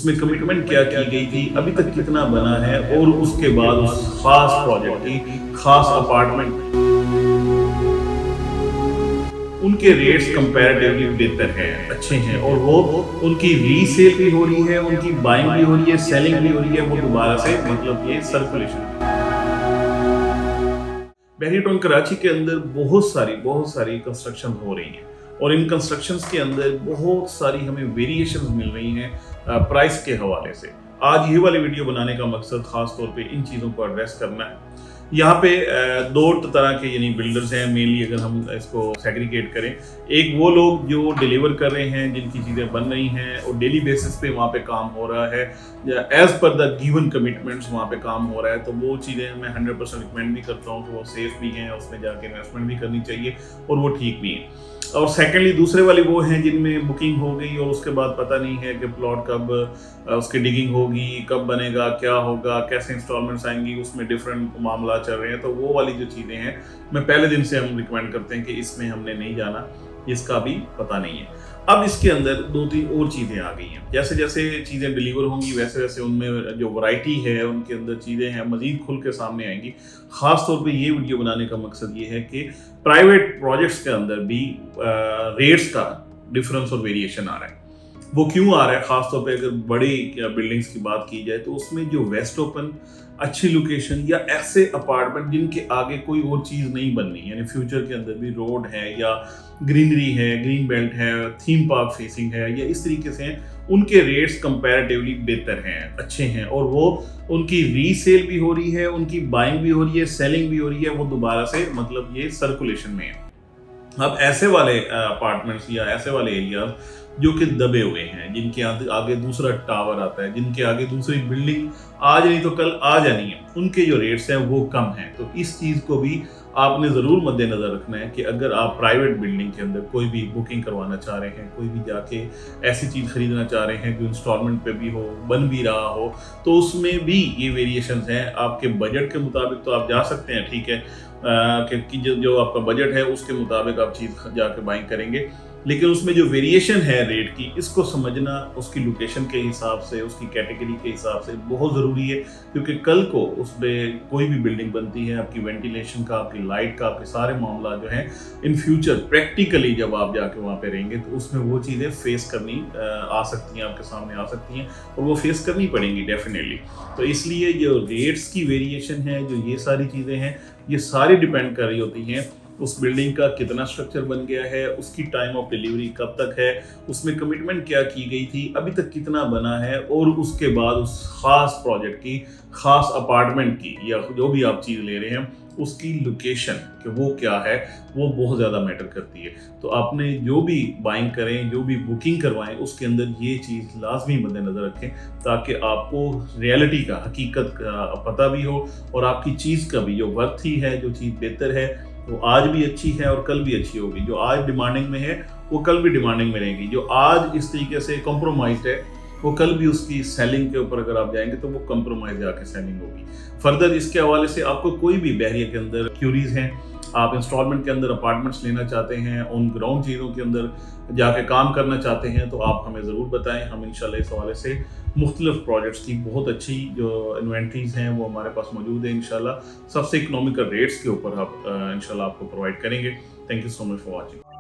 उसमें कमिटमेंट क्या की गई थी, अभी तक कितना बना है और उसके बाद उस खास प्रोजेक्ट की खास अपार्टमेंट उनके रेट्स कंपैरेटिवली बेहतर हैं, अच्छे हैं और वो उनकी रीसेल भी हो रही है, उनकी बाइंग भी हो रही है, सेलिंग भी हो रही है, वो दोबारा से मतलब ये सर्कुलेशन। बहरीटोन कराची के अंदर बहुत सारी कंस्ट्रक्शन हो रही हैं और इन कंस्ट्रक्शंस के अंदर बहुत सारी हमें वेरिएशंस मिल रही हैं प्राइस के हवाले से। आज ये वाली वीडियो बनाने का मकसद खास तौर पे इन चीज़ों को एड्रेस करना है। यहाँ पे दो तरह के यानी बिल्डर्स हैं मेनली, अगर हम इसको सेग्रीगेट करें। एक वो लोग जो डिलीवर कर रहे हैं, जिनकी चीज़ें बन रही हैं और डेली बेसिस पे वहाँ पे काम हो रहा है या as per the given commitments वहाँ पे काम हो रहा है, तो वो चीज़ें मैं 100% रिकमेंड भी करता हूँ कि वो सेफ भी हैं, उसमें जाके इन्वेस्टमेंट भी करनी चाहिए और वो ठीक भी हैं। और सेकेंडली दूसरे वाली वो हैं जिनमें बुकिंग हो गई और उसके बाद पता नहीं है कि प्लॉट कब उसकी डिगिंग होगी, कब बनेगा, क्या होगा, कैसे इंस्टॉलमेंट्स आएंगी, उसमें डिफरेंट मामला चल रहे हैं। तो वो वाली जो चीज़ें हैं, मैं पहले दिन से हम रिकमेंड करते हैं कि इसमें हमने नहीं जाना, इसका भी पता नहीं है। अब इसके अंदर दो तीन और चीज़ें आ गई हैं, जैसे जैसे चीज़ें डिलीवर होंगी वैसे वैसे उनमें जो वैरायटी है उनके अंदर चीज़ें हैं मज़ीद खुल के सामने आएंगी। ख़ास तौर पे ये वीडियो बनाने का मकसद ये है कि प्राइवेट प्रोजेक्ट्स के अंदर भी रेट्स का डिफरेंस और वेरिएशन आ रहा है। वो क्यों आ रहा है? ख़ास तौर पे अगर बड़ी बिल्डिंग्स की बात की जाए तो उसमें जो वेस्ट ओपन अच्छी लोकेशन या ऐसे अपार्टमेंट जिनके आगे कोई और चीज़ नहीं बननी, यानी फ्यूचर के अंदर भी रोड है या ग्रीनरी है, ग्रीन बेल्ट है, थीम पार्क फेसिंग है या इस तरीके से हैं, उनके रेट्स कंपैरेटिवली बेहतर हैं, अच्छे हैं और वो उनकी रीसेल भी हो रही है, उनकी बाइंग भी हो रही है, सेलिंग भी हो रही है, वो दोबारा से मतलब ये सर्कुलेशन में है। अब ऐसे वाले अपार्टमेंट्स या ऐसे वाले एरियाज जो कि दबे हुए हैं, जिनके आगे दूसरा टावर आता है, जिनके आगे दूसरी बिल्डिंग आज नहीं तो कल आ जानी है, उनके जो रेट्स हैं वो कम हैं। तो इस चीज़ को भी आपने ज़रूर मद्देनज़र रखना है कि अगर आप प्राइवेट बिल्डिंग के अंदर कोई भी बुकिंग करवाना चाह रहे हैं, कोई भी जाके ऐसी चीज़ खरीदना चाह रहे हैं जो इंस्टॉलमेंट पे भी हो, बन भी रहा हो, तो उसमें भी ये वेरिएशंस हैं। आपके बजट के मुताबिक तो आप जा सकते हैं, ठीक है, कि जो आपका बजट है उसके मुताबिक आप चीज़ जाके बाइंग करेंगे, लेकिन उसमें जो वेरिएशन है रेट की, इसको समझना उसकी लोकेशन के हिसाब से, उसकी कैटेगरी के हिसाब से बहुत ज़रूरी है। क्योंकि कल को उसमें कोई भी बिल्डिंग बनती है, आपकी वेंटिलेशन का, आपकी लाइट का, आपके सारे मामला जो हैं इन फ्यूचर प्रैक्टिकली जब आप जाके वहाँ पे रहेंगे तो उसमें वो चीज़ें फेस करनी आ सकती हैं, आपके सामने आ सकती हैं और वो फेस करनी पड़ेंगी डेफिनेटली। तो इसलिए जो रेट्स की वेरिएशन है, जो ये सारी चीज़ें हैं, ये सारी डिपेंड कर रही होती हैं उस बिल्डिंग का कितना स्ट्रक्चर बन गया है, उसकी टाइम ऑफ डिलीवरी कब तक है, उसमें कमिटमेंट क्या की गई थी, अभी तक कितना बना है और उसके बाद उस खास प्रोजेक्ट की, खास अपार्टमेंट की या जो भी आप चीज़ ले रहे हैं उसकी लोकेशन कि वो क्या है, वो बहुत ज़्यादा मैटर करती है। तो आपने जो भी बाइंग करें, जो भी बुकिंग करवाएं, उसके अंदर ये चीज़ लाजमी मद्देनज़र रखें ताकि आपको रियलिटी का, हकीकत का पता भी हो और आपकी चीज़ का भी जो वर्थी है, जो चीज़ बेहतर है, वो आज भी अच्छी है और कल भी अच्छी होगी। जो आज डिमांडिंग में है वो कल भी डिमांडिंग में रहेगी। जो आज इस तरीके से कॉम्प्रोमाइज्ड है वो कल भी उसकी सेलिंग के ऊपर अगर आप जाएंगे तो वो कॉम्प्रोमाइज जाके सेलिंग होगी। फर्दर इसके हवाले से आपको कोई भी बहरिया के अंदर क्यूरीज हैं, आप इंस्टॉलमेंट के अंदर अपार्टमेंट्स लेना चाहते हैं, ऑन ग्राउंड चीज़ों के अंदर जाके काम करना चाहते हैं, तो आप हमें ज़रूर बताएं। हम इंशाल्लाह इस हवाले से मुख्तलिफ प्रोजेक्ट्स की बहुत अच्छी जो इन्वेंट्रीज हैं वो हमारे पास मौजूद है। इंशाल्लाह सबसे इकोनॉमिकल रेट्स के ऊपर आप इंशाल्लाह आपको प्रोवाइड करेंगे। Thank you so much for watching.